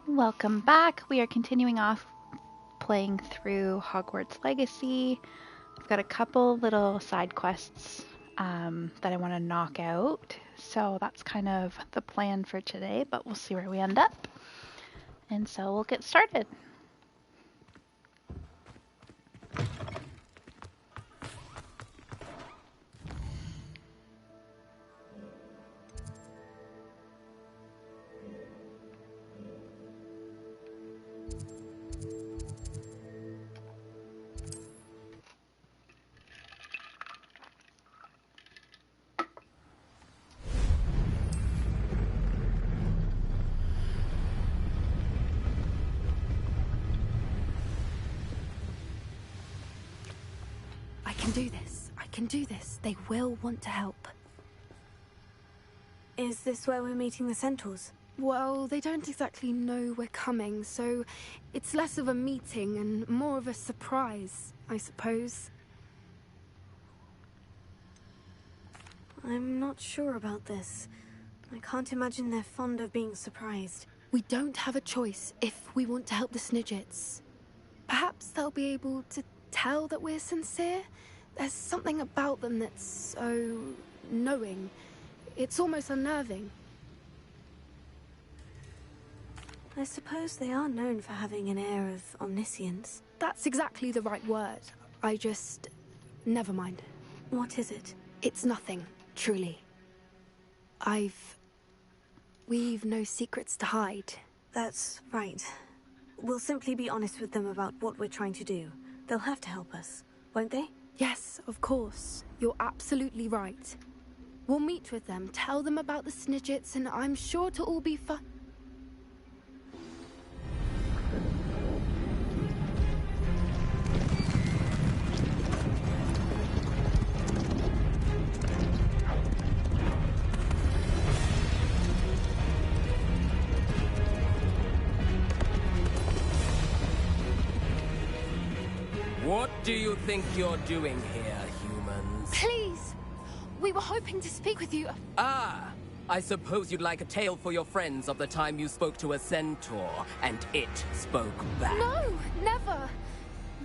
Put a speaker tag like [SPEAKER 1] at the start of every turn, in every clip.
[SPEAKER 1] Welcome back. We are continuing off playing through Hogwarts Legacy. I've got a couple little side quests that I want to knock out. So that's kind of the plan for today, but we'll see where we end up. And so we'll get started.
[SPEAKER 2] I can do this. They will want to help.
[SPEAKER 3] Is this where we're meeting the centaurs?
[SPEAKER 2] Well, they don't exactly know we're coming, so it's less of a meeting and more of a surprise, I suppose.
[SPEAKER 3] I'm not sure about this. I can't imagine they're fond of being surprised.
[SPEAKER 2] We don't have a choice if we want to help the Snidgets. Perhaps they'll be able to tell that we're sincere. There's something about them that's so knowing. It's almost unnerving.
[SPEAKER 3] I suppose they are known for having an air of omniscience.
[SPEAKER 2] That's exactly the right word. Never mind.
[SPEAKER 3] What is it?
[SPEAKER 2] It's nothing, truly. We've no secrets to hide.
[SPEAKER 3] That's right. We'll simply be honest with them about what we're trying to do. They'll have to help us, won't they?
[SPEAKER 2] Yes, of course. You're absolutely right. We'll meet with them, tell them about the Snidgets, and I'm sure it'll all be fun.
[SPEAKER 4] What do you think you're doing here, humans?
[SPEAKER 2] Please! We were hoping to speak with you.
[SPEAKER 4] Ah! I suppose you'd like a tale for your friends of the time you spoke to a centaur, and it spoke back.
[SPEAKER 2] No, never!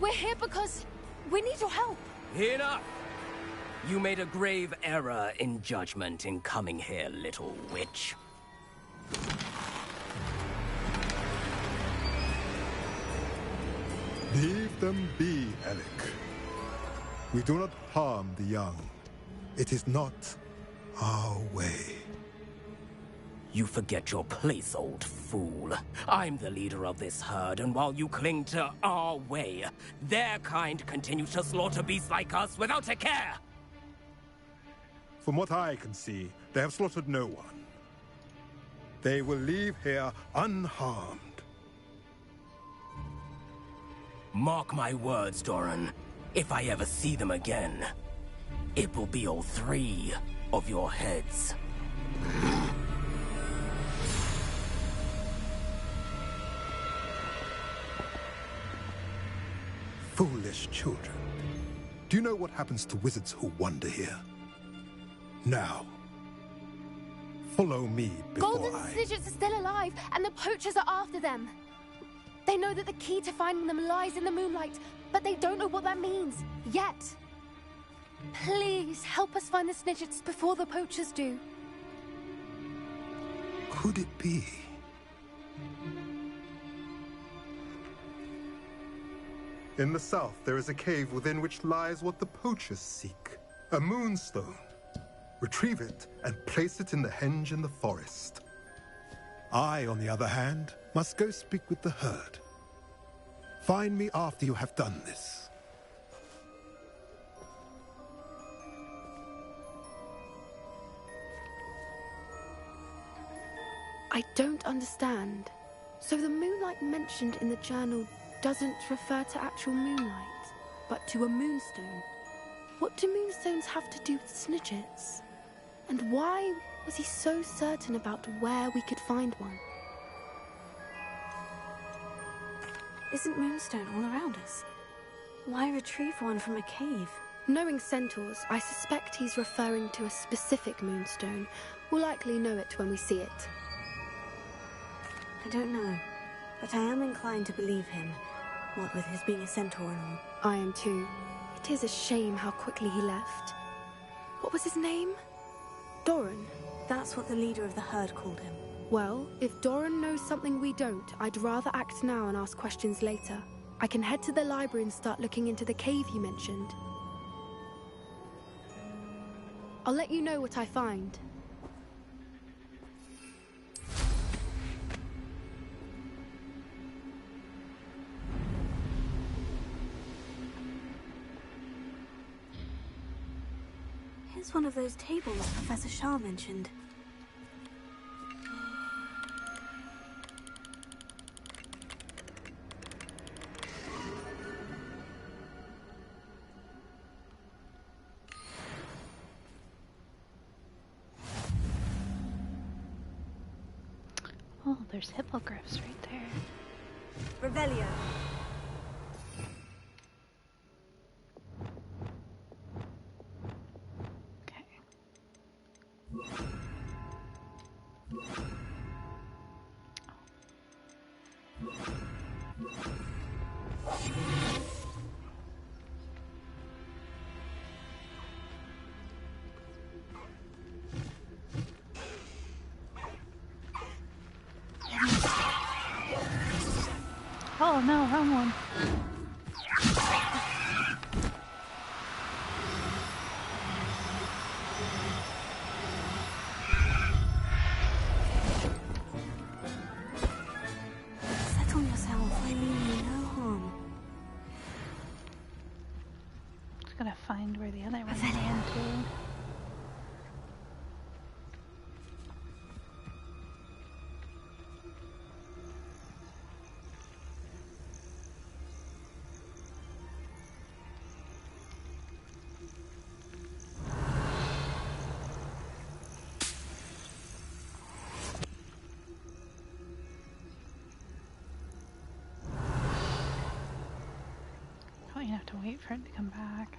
[SPEAKER 2] We're here because we need your help.
[SPEAKER 4] Enough! You made a grave error in judgment in coming here, little witch.
[SPEAKER 5] Leave them be, Alec. We do not harm the young. It is not our way.
[SPEAKER 4] You forget your place, old fool. I'm the leader of this herd, and while you cling to our way, their kind continue to slaughter beasts like us without a care!
[SPEAKER 5] From what I can see, they have slaughtered no one. They will leave here unharmed.
[SPEAKER 4] Mark my words, Doran. If I ever see them again, it will be all three of your heads.
[SPEAKER 5] Foolish children. Do you know what happens to wizards who wander here? Now, follow me before
[SPEAKER 2] Golden
[SPEAKER 5] I...
[SPEAKER 2] Snidgets are still alive, and the poachers are after them. They know that the key to finding them lies in the moonlight, but they don't know what that means, yet. Please, help us find the Snidgets before the poachers do.
[SPEAKER 5] Could it be? In the south, there is a cave within which lies what the poachers seek. A moonstone. Retrieve it and place it in the henge in the forest. I, on the other hand, must go speak with the herd. Find me after you have done this.
[SPEAKER 2] I don't understand. So the moonlight mentioned in the journal doesn't refer to actual moonlight, but to a moonstone. What do moonstones have to do with Snidgets? And why was he so certain about where we could find one?
[SPEAKER 3] Isn't Moonstone all around us? Why retrieve one from a cave?
[SPEAKER 2] Knowing centaurs, I suspect he's referring to a specific moonstone. We'll likely know it when we see it.
[SPEAKER 3] I don't know. but I am inclined to believe him, what with his being a centaur and all.
[SPEAKER 2] I am too. It is a shame how quickly he left. What was his name? Doran?
[SPEAKER 3] That's what the leader of the herd called him.
[SPEAKER 2] Well, if Doran knows something we don't, I'd rather act now and ask questions later. I can head to the library and start looking into the cave you mentioned. I'll let you know what I find.
[SPEAKER 3] Here's one of those tables Professor Shah mentioned.
[SPEAKER 1] Oh, there's hippogriffs right there.
[SPEAKER 3] Revelio.
[SPEAKER 1] Okay. Oh no, wrong one.
[SPEAKER 3] Settle yourself, I mean you no harm.
[SPEAKER 1] Just gotta find where the other one
[SPEAKER 3] Revelio.
[SPEAKER 1] went to. Oh, you have to wait for it to come back.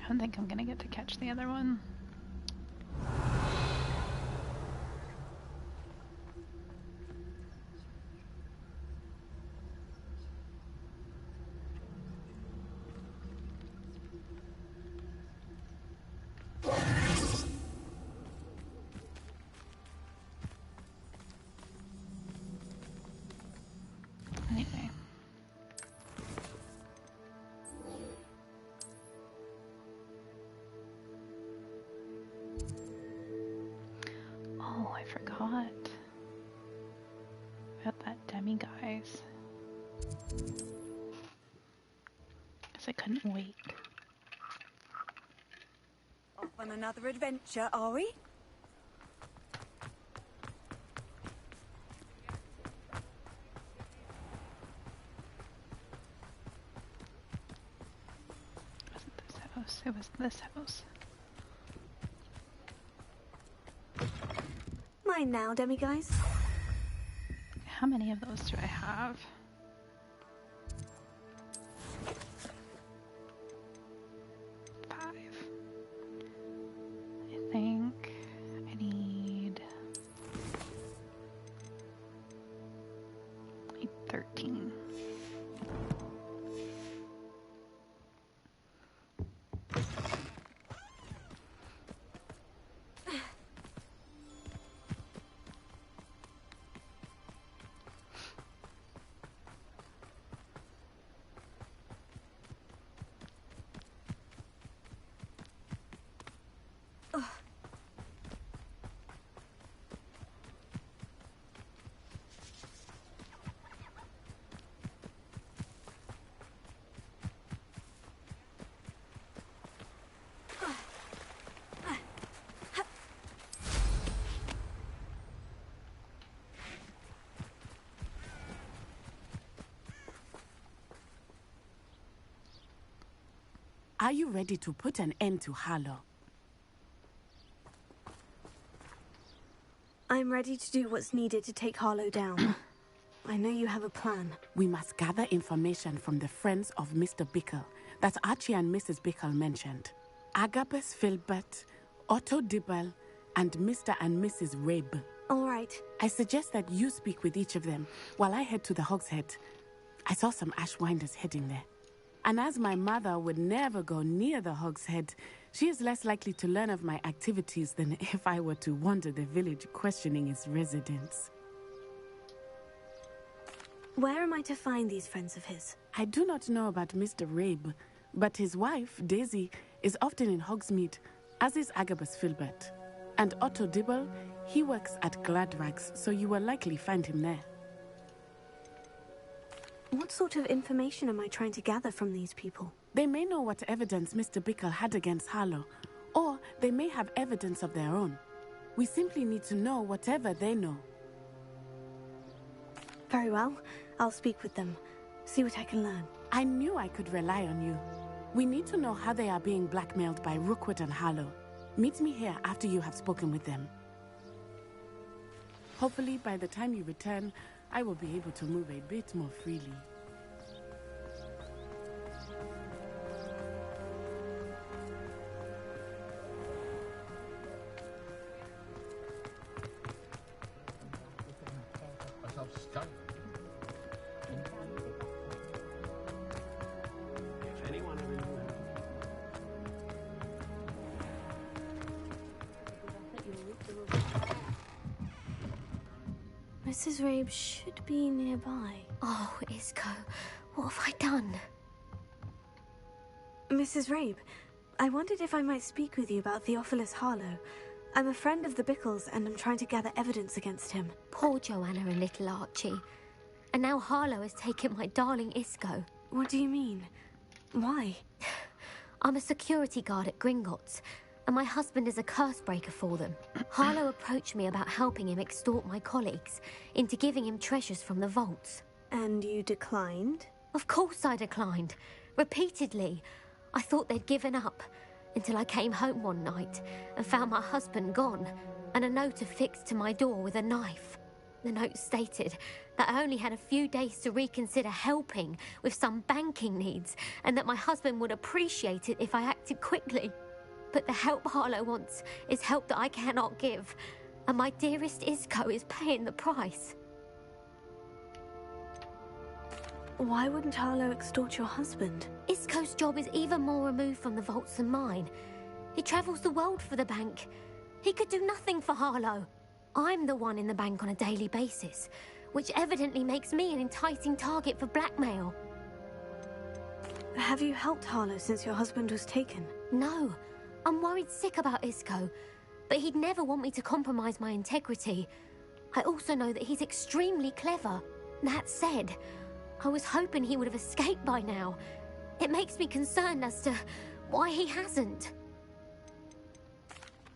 [SPEAKER 1] I don't think I'm gonna get to catch the other one. Anyway. Oh, I forgot about that demi-guise. Guess I couldn't wait.
[SPEAKER 6] Off on another adventure, are we?
[SPEAKER 1] Wasn't this house? It was this house.
[SPEAKER 3] Mine now, demiguise.
[SPEAKER 1] How many of those do I have? Five. I think I need 13.
[SPEAKER 7] Are you ready to put an end to Harlow?
[SPEAKER 3] I'm ready to do what's needed to take Harlow down. I know you have a plan.
[SPEAKER 7] We must gather information from the friends of Mr. Bickle that Archie and Mrs. Bickle mentioned. Agabus Filbert, Otto Dibble, and Mr. and Mrs. Rabe.
[SPEAKER 3] All right.
[SPEAKER 7] I suggest that you speak with each of them while I head to the Hogshead. I saw some Ashwinders heading there. And as my mother would never go near the Hogshead, she is less likely to learn of my activities than if I were to wander the village questioning its residents.
[SPEAKER 3] Where am I to find these friends of his?
[SPEAKER 7] I do not know about Mr. Rabe, but his wife, Daisy, is often in Hogsmeade, as is Agabus Filbert. And Otto Dibble, he works at Gladrags, so you will likely find him there.
[SPEAKER 3] What sort of information am I trying to gather from these people?
[SPEAKER 7] They may know what evidence Mr. Bickle had against Harlow, or they may have evidence of their own. We simply need to know whatever they know.
[SPEAKER 3] Very well. I'll speak with them. See what I can learn.
[SPEAKER 7] I knew I could rely on you. We need to know how they are being blackmailed by Rookwood and Harlow. Meet me here after you have spoken with them. Hopefully, by the time you return, I will be able to move a bit more freely.
[SPEAKER 3] Mrs. Rabe should be nearby.
[SPEAKER 8] Oh, Isco, what have I done?
[SPEAKER 3] Mrs. Rabe, I wondered if I might speak with you about Theophilus Harlow. I'm a friend of the Bickles and I'm trying to gather evidence against him.
[SPEAKER 8] Poor Joanna and little Archie. And now Harlow has taken my darling Isco.
[SPEAKER 3] What do you mean? Why?
[SPEAKER 8] I'm a security guard at Gringotts, and my husband is a curse breaker for them. Harlow approached me about helping him extort my colleagues into giving him treasures from the vaults.
[SPEAKER 3] And you declined?
[SPEAKER 8] Of course I declined. Repeatedly. I thought they'd given up, until I came home one night and found my husband gone, and a note affixed to my door with a knife. The note stated that I only had a few days to reconsider helping with some banking needs, and that my husband would appreciate it if I acted quickly. But the help Harlow wants is help that I cannot give, and my dearest Isco is paying the price.
[SPEAKER 3] Why wouldn't Harlow extort your husband?
[SPEAKER 8] Isco's job is even more removed from the vaults than mine. He travels the world for the bank. He could do nothing for Harlow. I'm the one in the bank on a daily basis, which evidently makes me an enticing target for blackmail.
[SPEAKER 3] Have you helped Harlow since your husband was taken?
[SPEAKER 8] No. I'm worried sick about Isco, but he'd never want me to compromise my integrity. I also know that he's extremely clever. That said, I was hoping he would have escaped by now. It makes me concerned as to why he hasn't.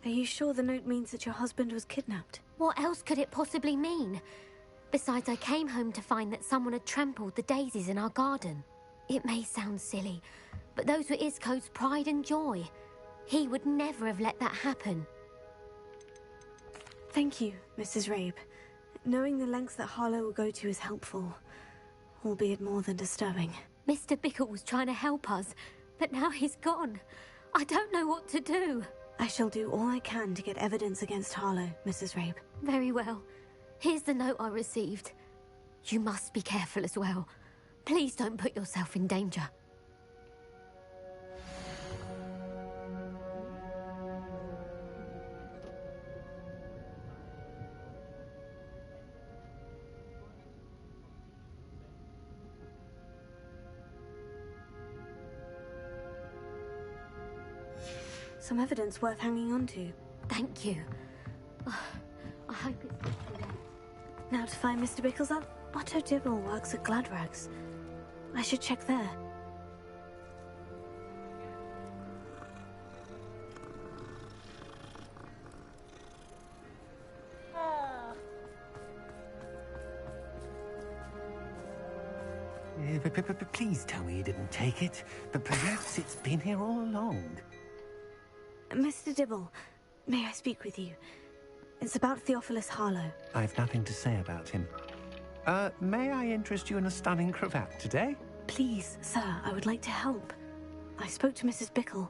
[SPEAKER 3] Are you sure the note means that your husband was kidnapped?
[SPEAKER 8] What else could it possibly mean? Besides, I came home to find that someone had trampled the daisies in our garden. It may sound silly, but those were Isco's pride and joy. He would never have let that happen.
[SPEAKER 3] Thank you, Mrs. Rabe. Knowing the lengths that Harlow will go to is helpful, albeit more than disturbing.
[SPEAKER 8] Mr. Bickle was trying to help us, but now he's gone. I don't know what to do.
[SPEAKER 3] I shall do all I can to get evidence against Harlow, Mrs. Rabe.
[SPEAKER 8] Very well. Here's the note I received. You must be careful as well. Please don't put yourself in danger.
[SPEAKER 3] Some evidence worth hanging on to.
[SPEAKER 8] Thank you. Oh, I hope it's good for them.
[SPEAKER 3] Now to find Mr. Bickles up. Otto Dibble works at Gladrags. I should check there.
[SPEAKER 9] Please tell me you didn't take it. But perhaps it's been here all along.
[SPEAKER 3] Mr. Dibble, may I speak with you? It's about Theophilus Harlow.
[SPEAKER 9] I've nothing to say about him. May I interest you in a stunning cravat today?
[SPEAKER 3] Please, sir, I would like to help. I spoke to Mrs. Bickle.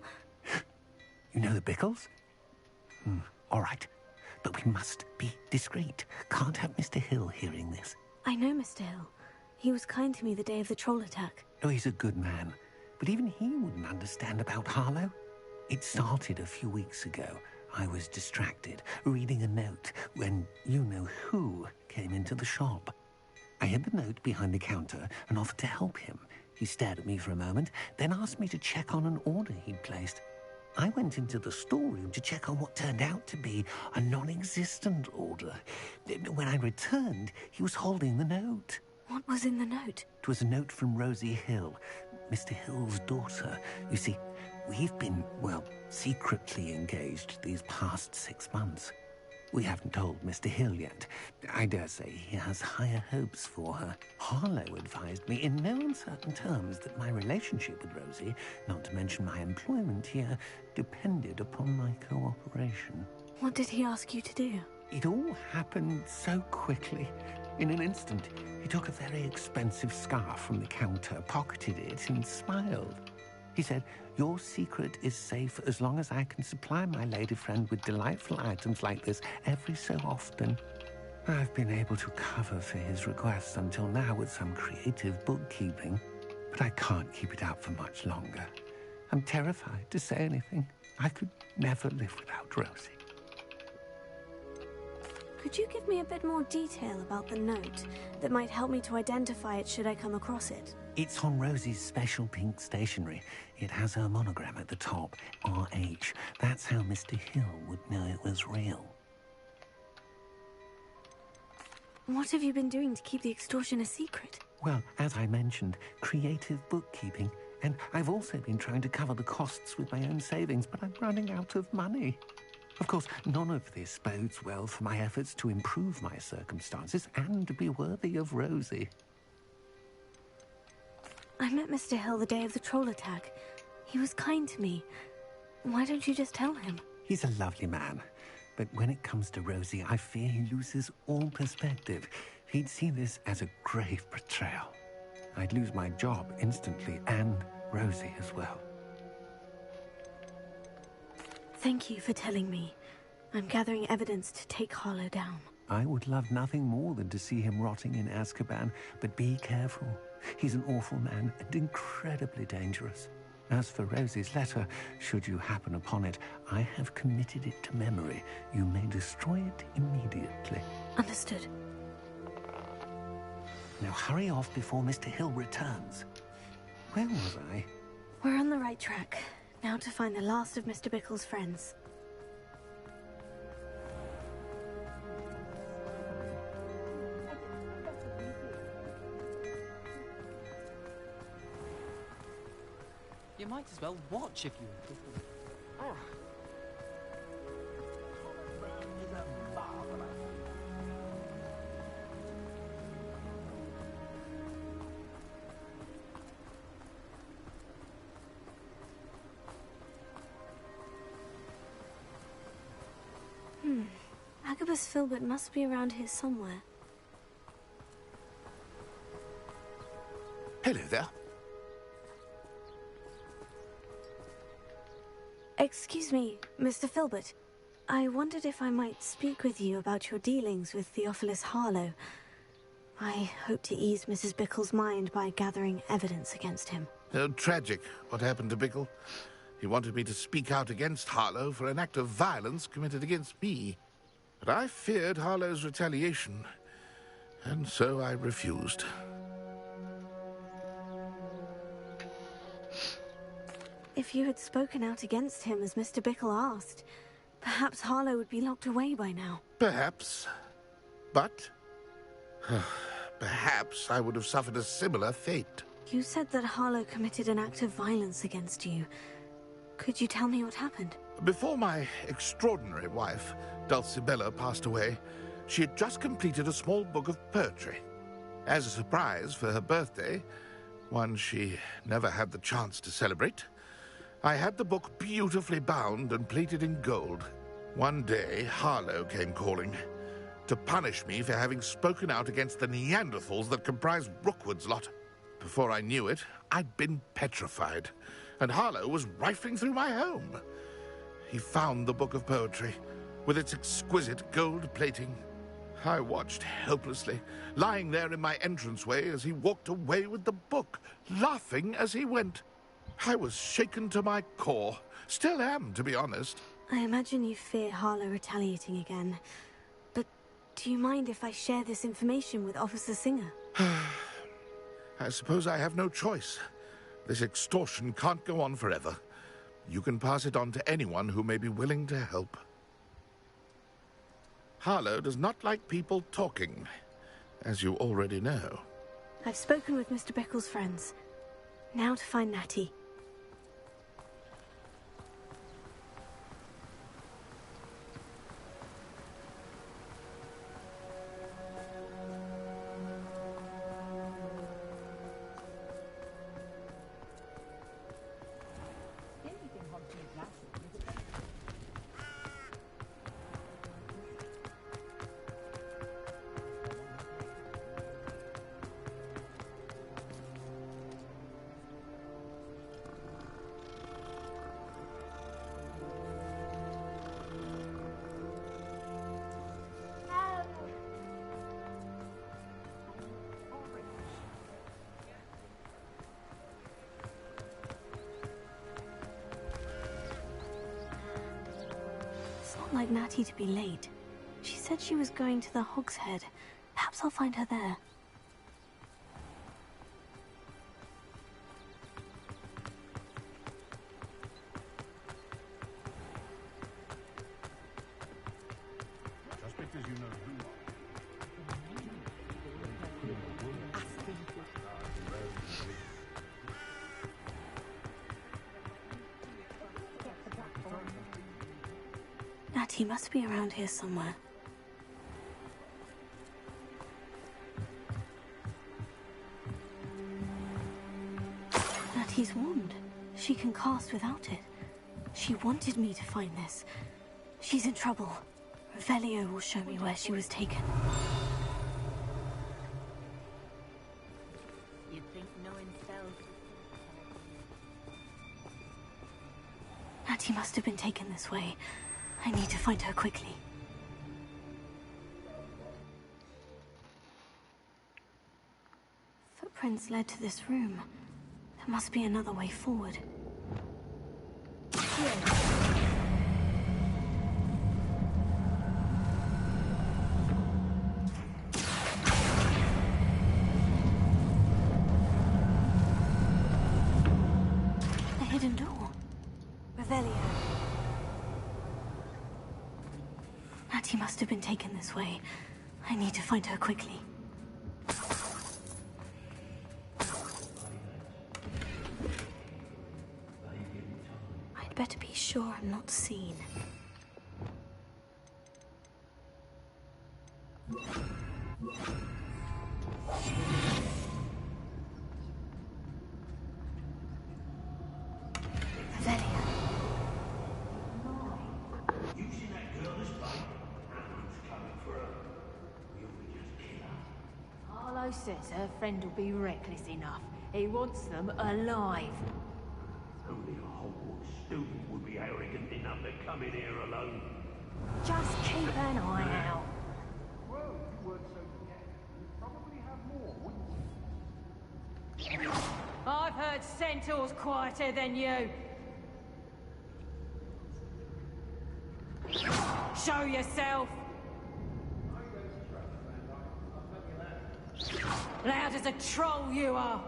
[SPEAKER 9] You know the Bickles? All right. But we must be discreet. Can't have Mr. Hill hearing this.
[SPEAKER 3] I know Mr. Hill. He was kind to me the day of the troll attack.
[SPEAKER 9] Oh, he's a good man. But even he wouldn't understand about Harlow. It started a few weeks ago. I was distracted, reading a note, when you-know-who came into the shop. I hid the note behind the counter and offered to help him. He stared at me for a moment, then asked me to check on an order he'd placed. I went into the storeroom to check on what turned out to be a non-existent order. When I returned, he was holding the note.
[SPEAKER 3] What was in the note?
[SPEAKER 9] It was a note from Rosie Hill, Mr. Hill's daughter. You see, we've been, well, secretly engaged these past 6 months. We haven't told Mr. Hill yet. I dare say he has higher hopes for her. Harlow advised me in no uncertain terms that my relationship with Rosie, not to mention my employment here, depended upon my cooperation.
[SPEAKER 3] What did he ask you to do?
[SPEAKER 9] It all happened so quickly. In an instant, he took a very expensive scarf from the counter, pocketed it, and smiled. He said, "Your secret is safe as long as I can supply my lady friend with delightful items like this every so often." I've been able to cover for his requests until now with some creative bookkeeping, but I can't keep it out for much longer. I'm terrified to say anything. I could never live without Rosie.
[SPEAKER 3] Could you give me a bit more detail about the note that might help me to identify it should I come across it?
[SPEAKER 9] It's on Rosie's special pink stationery. It has her monogram at the top, RH. That's how Mr. Hill would know it was real.
[SPEAKER 3] What have you been doing to keep the extortion a secret?
[SPEAKER 9] Well, as I mentioned, creative bookkeeping. And I've also been trying to cover the costs with my own savings, but I'm running out of money. Of course, none of this bodes well for my efforts to improve my circumstances and to be worthy of Rosie.
[SPEAKER 3] I met Mr. Hill the day of the troll attack. He was kind to me. Why don't you just tell him?
[SPEAKER 9] He's a lovely man. But when it comes to Rosie, I fear he loses all perspective. He'd see this as a grave betrayal. I'd lose my job instantly, and Rosie as well.
[SPEAKER 3] Thank you for telling me. I'm gathering evidence to take Harlow down.
[SPEAKER 9] I would love nothing more than to see him rotting in Azkaban, but be careful. He's an awful man and incredibly dangerous. As for Rosie's letter, should you happen upon it, I have committed it to memory. You may destroy it immediately.
[SPEAKER 3] Understood.
[SPEAKER 9] Now hurry off before Mr. Hill returns. Where was I?
[SPEAKER 3] We're on the right track. Now to find the last of Mr. Bickle's friends.
[SPEAKER 10] You might as well watch if you... Oh.
[SPEAKER 3] Agabus Filbert must be around here somewhere.
[SPEAKER 11] Hello there.
[SPEAKER 3] Excuse me, Mr. Filbert. I wondered if I might speak with you about your dealings with Theophilus Harlow. I hope to ease Mrs. Bickle's mind by gathering evidence against him.
[SPEAKER 11] Oh, tragic what happened to Bickle. He wanted me to speak out against Harlow for an act of violence committed against me. But I feared Harlow's retaliation, and so I refused.
[SPEAKER 3] If you had spoken out against him as Mr. Bickle asked, perhaps Harlow would be locked away by now.
[SPEAKER 11] Perhaps. But perhaps I would have suffered a similar fate.
[SPEAKER 3] You said that Harlow committed an act of violence against you. Could you tell me what happened?
[SPEAKER 11] Before my extraordinary wife, Dulcibella, passed away, she had just completed a small book of poetry. As a surprise for her birthday, one she never had the chance to celebrate. I had the book beautifully bound and plated in gold. One day, Harlow came calling to punish me for having spoken out against the Neanderthals that comprise Rookwood's lot. Before I knew it, I'd been petrified, and Harlow was rifling through my home. He found the book of poetry, with its exquisite gold plating. I watched helplessly, lying there in my entranceway as he walked away with the book, laughing as he went. I was shaken to my core. Still am, to be honest.
[SPEAKER 3] I imagine you fear Harlow retaliating again. But do you mind if I share this information with Officer Singer?
[SPEAKER 11] I suppose I have no choice. This extortion can't go on forever. You can pass it on to anyone who may be willing to help. Harlow does not like people talking, as you already know.
[SPEAKER 3] I've spoken with Mr. Bickle's friends. Now to find Natty. Like Natty to be late. She said she was going to the Hog's Head. Perhaps I'll find her there.
[SPEAKER 9] Just because you know who
[SPEAKER 3] Natty must be around here somewhere. Natty's wand. She can cast without it. She wanted me to find this. She's in trouble. Revelio will show me where she was taken.
[SPEAKER 6] You'd think knowing self.
[SPEAKER 3] Natty must have been taken this way. I need to find her quickly. Footprints led to this room. There must be another way forward. A hidden door. Revelio. Natty must have been taken this way. I need to find her quickly. I'd better be sure I'm not seen.
[SPEAKER 12] Harlow says her friend will be reckless enough. He wants them alive.
[SPEAKER 13] Only a Hogwarts student would be arrogant enough to come in here alone.
[SPEAKER 12] Just keep an eye out.
[SPEAKER 13] Well, you weren't so careful. You'd probably have more, wouldn't you?
[SPEAKER 12] I've heard centaurs quieter than you. Show yourself. Loud as a troll you are.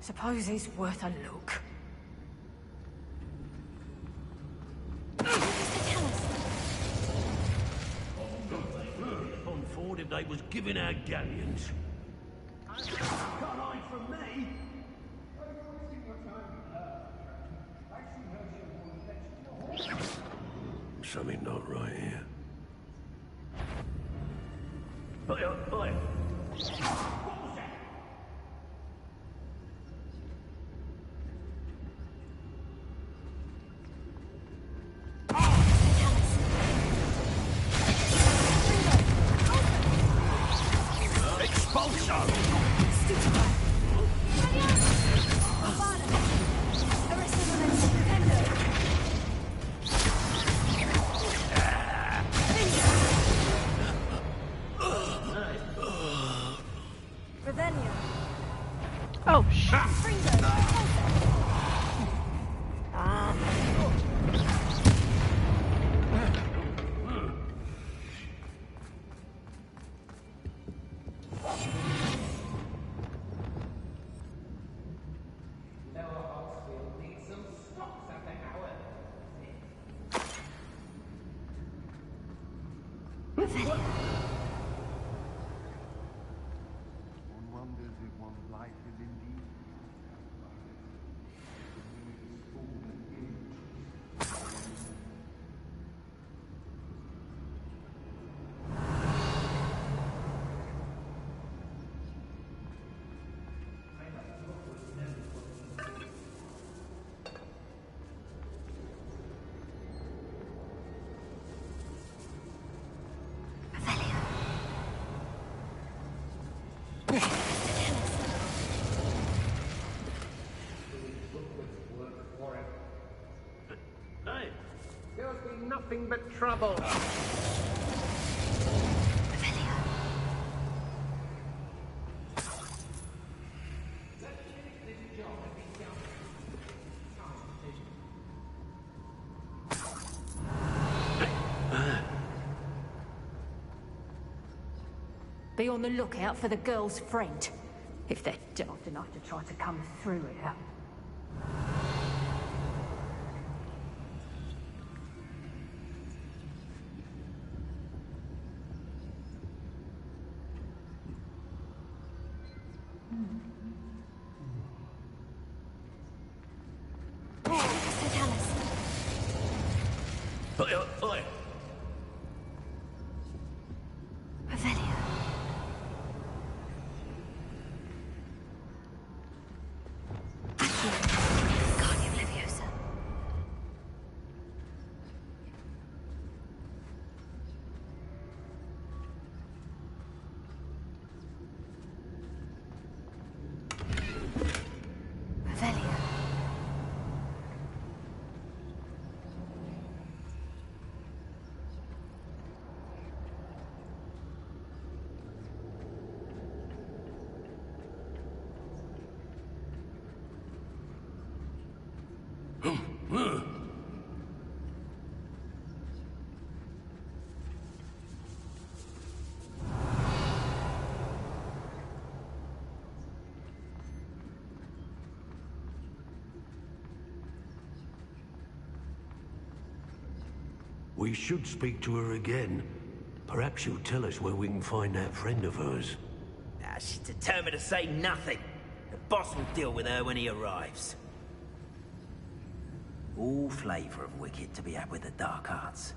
[SPEAKER 12] Suppose it's worth a look.
[SPEAKER 13] On Ford if they was giving out galleons. Can't hide from me. something not right here. Oi, oi.
[SPEAKER 1] Oh, shit.
[SPEAKER 9] One wonders if one's life is indeed.
[SPEAKER 13] Hey,
[SPEAKER 9] There'll be nothing but trouble.
[SPEAKER 12] Be on the lookout for the girl's friend, if they're daft enough to try to come through here.
[SPEAKER 13] oi, oi. We should speak to her again. Perhaps she'll tell us where we can find that friend of hers.
[SPEAKER 14] She's determined to say nothing. The boss will deal with her when he arrives. All flavour of wicked to be had with the dark arts.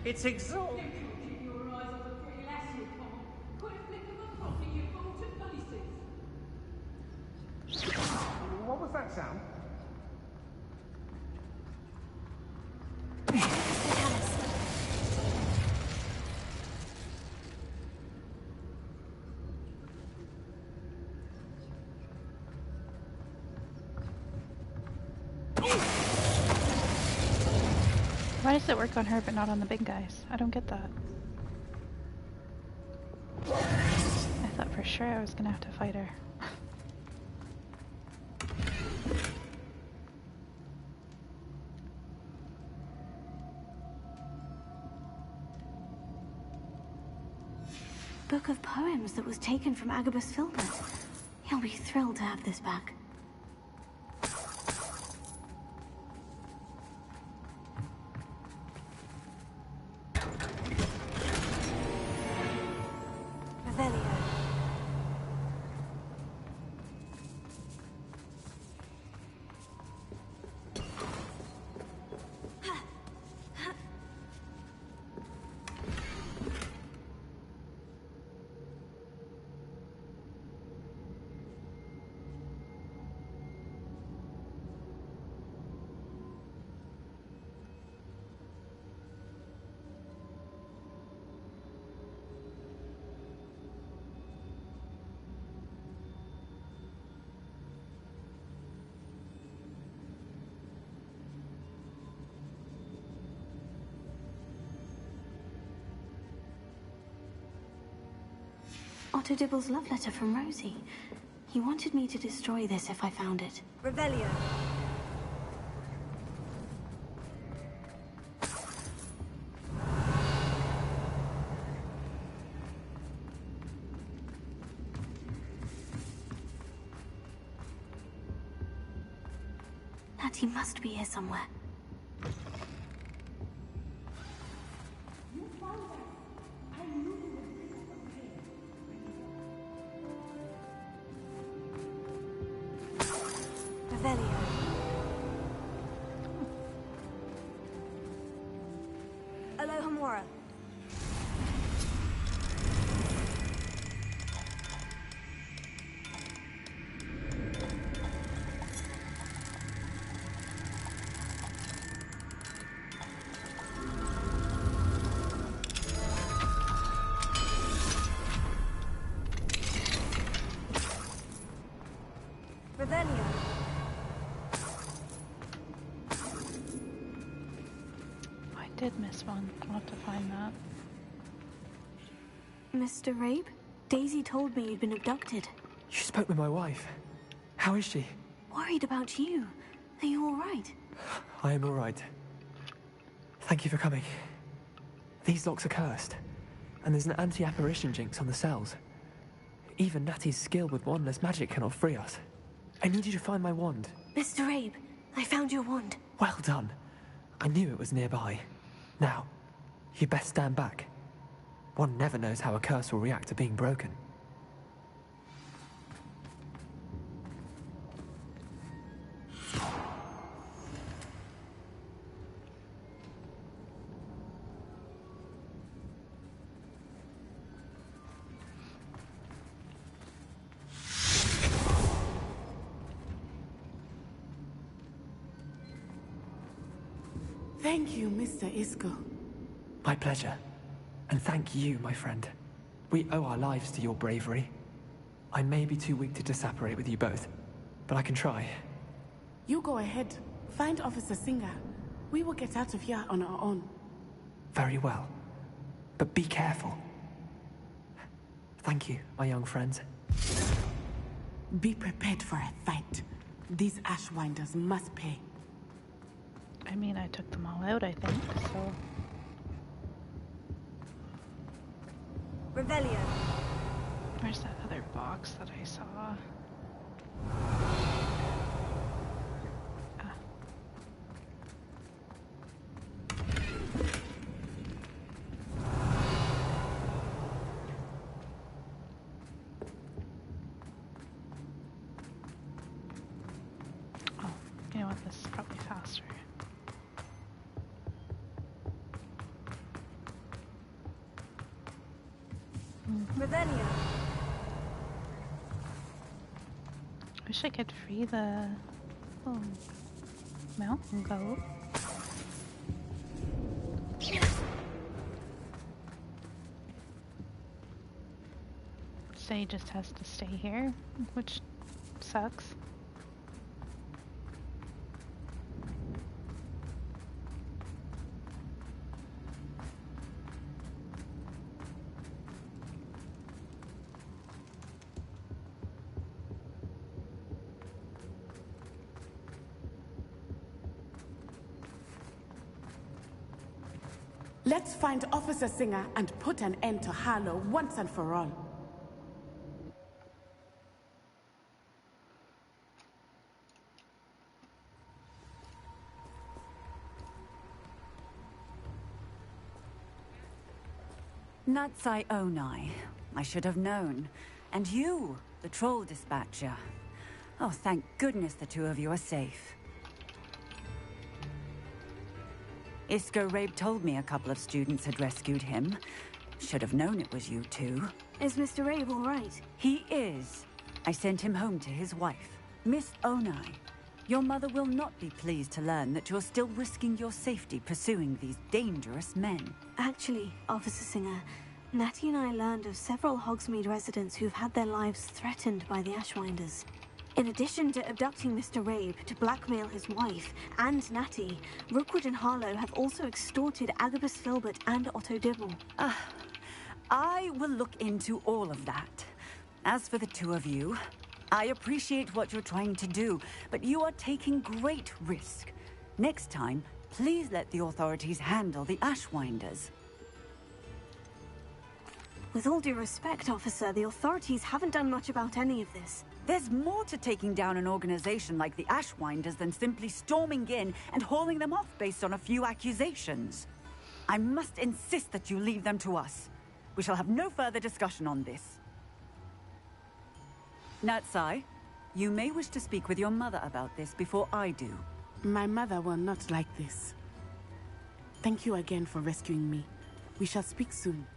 [SPEAKER 14] It's exhausting.
[SPEAKER 9] What was that sound?
[SPEAKER 1] Why does it work on her but not on the big guys? I don't get that. I thought for sure I was gonna have to fight her.
[SPEAKER 3] Book of poems that was taken from Agabus Filbert. He'll be thrilled to have this back. Otto Dibble's love letter from Rosie. He wanted me to destroy this if I found it.
[SPEAKER 6] Revelio.
[SPEAKER 3] Natty must be here somewhere.
[SPEAKER 6] Revelio. Alohomora. Revelio.
[SPEAKER 1] I did miss one. I'll have to find that.
[SPEAKER 3] Mr. Rabe? Daisy told me you'd been abducted.
[SPEAKER 15] You spoke with my wife. How is she?
[SPEAKER 3] Worried about you. Are you all right?
[SPEAKER 15] I am all right. Thank you for coming. These locks are cursed, and there's an anti-apparition jinx on the cells. Even Natty's skill with wandless magic cannot free us. I need you to find my wand.
[SPEAKER 3] Mr. Rabe, I found your wand.
[SPEAKER 15] Well done. I knew it was nearby. Now, you best stand back. One never knows how a curse will react to being broken.
[SPEAKER 7] Thank you, Mr. Isco.
[SPEAKER 15] My pleasure. And thank you, my friend. We owe our lives to your bravery. I may be too weak to disapparate with you both, but I can try.
[SPEAKER 7] You go ahead. Find Officer Singer. We will get out of here on our own.
[SPEAKER 15] Very well. But be careful. Thank you, my young friends.
[SPEAKER 7] Be prepared for a fight. These Ashwinders must pay.
[SPEAKER 1] I mean, I took them all out, I think, so...
[SPEAKER 6] Revelio.
[SPEAKER 1] Where's that other box that I saw? Ah. Oh, you know what? This is probably faster.
[SPEAKER 6] Revelio.
[SPEAKER 1] Wish I could free the mountain goat. Say just has to stay here, which sucks.
[SPEAKER 7] Let's find Officer Singer and put an end to Harlow once and for all.
[SPEAKER 16] Natsai Onai. I should have known. And you, the troll dispatcher. Oh, thank goodness the two of you are safe. Isco Rabe told me a couple of students had rescued him. Should have known it was you two.
[SPEAKER 3] Is Mr. Rabe all right?
[SPEAKER 16] He is. I sent him home to his wife, Miss Onai. Your mother will not be pleased to learn that you're still risking your safety pursuing these dangerous men.
[SPEAKER 3] Actually, Officer Singer, Natty and I learned of several Hogsmeade residents who've had their lives threatened by the Ashwinders. In addition to abducting Mr. Rabe to blackmail his wife and Natty, Rookwood and Harlow have also extorted Agabus Filbert and Otto Dibble.
[SPEAKER 16] I will look into all of that. As for the two of you, I appreciate what you're trying to do, but you are taking great risk. Next time, please let the authorities handle the Ashwinders.
[SPEAKER 3] With all due respect, officer, the authorities haven't done much about any of this.
[SPEAKER 16] There's more to taking down an organization like the Ashwinders than simply storming in and hauling them off based on a few accusations. I must insist that you leave them to us. We shall have no further discussion on this. Natsai, you may wish to speak with your mother about this before I do.
[SPEAKER 7] My mother will not like this. Thank you again for rescuing me. We shall speak soon.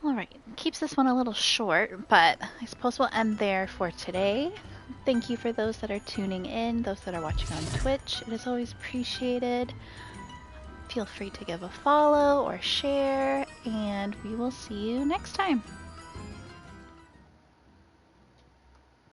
[SPEAKER 1] Alright, keeps this one a little short, but I suppose we'll end there for today. Thank you for those that are tuning in, those that are watching on Twitch. It is always appreciated. Feel free to give a follow or share, and we will see you next time.